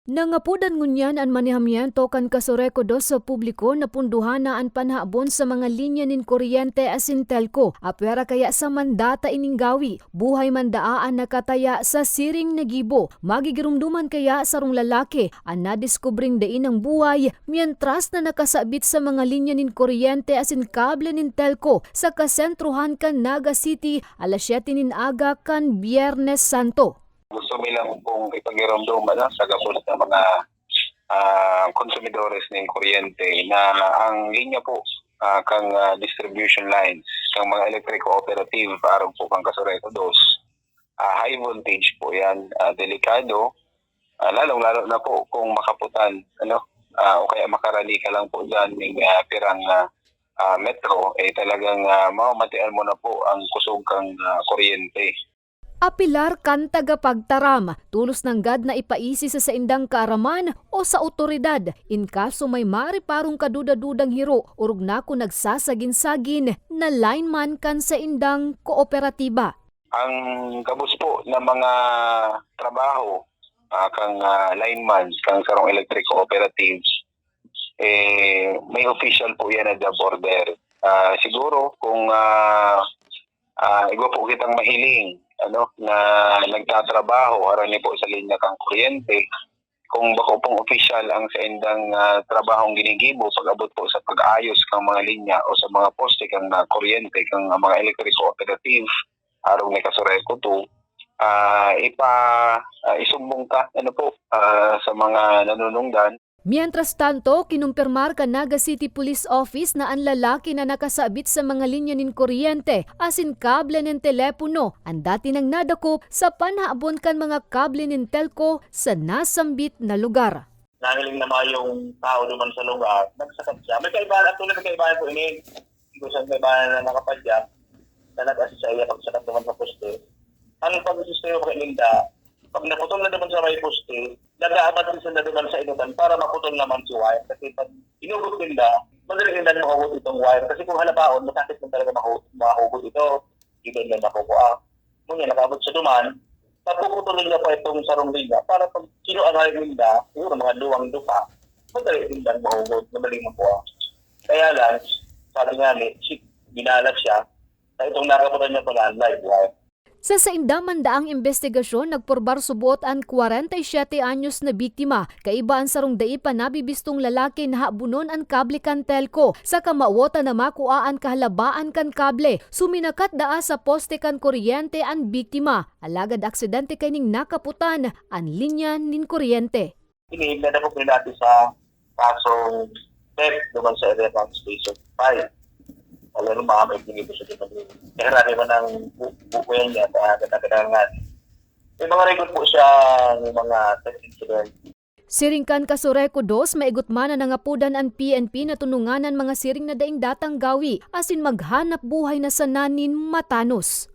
Nangapudan ngunyan ang manihamiento kan kasureko dos sa publiko na punduhan na ang panhabon sa mga linya nin kuryente asin telco. Apera kaya sa mandata ininggawi, buhay mandaan nakataya sa siring nagibo. Magigirumduman kaya sarong lalaki ang nadiskubring dain ng buhay mientras na nakasabit sa mga linya nin kuryente asin kable nin telco sa kasentruhan kan Naga City alas 7 nin aga kan Biyernes Santo. Gusto nila pong ipag-iromdom sa gabos ng mga konsumidores ng kuryente na ang linya po kang distribution lines, kang mga electric cooperative, araw po kang Kasureko dos, high voltage po yan, delikado, lalong-lalo na po kung makaputan, o kaya makarali ka lang po dyan ng pirang metro, talagang mamamatian mo na po ang kusog kang kuryente. Apilar kan tagapagtaram, tulos ng gad na ipaisi sa indang kaaraman o sa otoridad in kaso may mariparong kaduda-dudang hiro urog na ko nagsasagin-sagin na lineman kan sa indang kooperatiba. Ang kabus po ng mga trabaho kang lineman, kang sarong electric cooperatives, may official po yan na job order. Siguro kung igo po kitang mahiling na nagtatrabaho harani po sa linya kang kuryente, kung bako pong official ang sa indang trabahong ginigibo pag-abot po sa pag-ayos kang mga linya o sa mga poste kang kuryente kang mga electric cooperative arong ni Kasureko 2, isumbong ka sa mga nanunungdan. Mientras tanto, kinumpirmar ka Naga City Police Office na ang lalaki na nakasabit sa mga linya nin kuryente asin kable nin telepono ang dati nang nadakop sa panhabon kan mga kable nin telco sa nasambit na lugar. Nangiling naman yung tao naman sa lugar, nagsakap siya. May kaibahan, at tulad ng kaibahan po ini, kung saan kaibahan na nakapadya, na nag-assist sa iya pagsakap naman sa poste. Ang pag-assist kayo makilinda, pag naputol na naman sa may poste, nag-aabat din sila naman sa inutan para maputol naman si wire. Kasi pag inugot nila, madaling nila mahugot itong wire. Kasi kung halabaon, masakit na talaga mahugot ito. Hindi na makukuha. Ngunit nakabot sa duman, napuputulin nila pa itong sarong linya para pag kinuanay nila, siguro mga luwang lupa, madaling nila mahugot, madaling makuha. Kaya lang, sabi nga binalag siya, na itong nakaputan niya pala live wire. Sa saindamandaang investigasyon, nagporbar subot ang 47 anyos na biktima. Kaibaan sarong dai pa nabibistong lalaki na habunon ang kable kan telco. Sa kamawota na makuaan kahalabaan kan kable. Suminakat daa sa poste kan kuryente ang biktima. Alagad aksidente kay ning nakaputan ang linya nin kuryente. Inihinda na po natin sa kasong theft naman sa area ng Station 5. Alam mo, may pinito sa dito. Kaya rami mo ng buko yan niya, kagadagangan. May mga record po siya ng mga test incident. Siringkan Kasureko 2, maigutman na nangapudan ang PNP na tununganan mga siring na daing datang gawi, asin maghanap buhay na sananin matanos.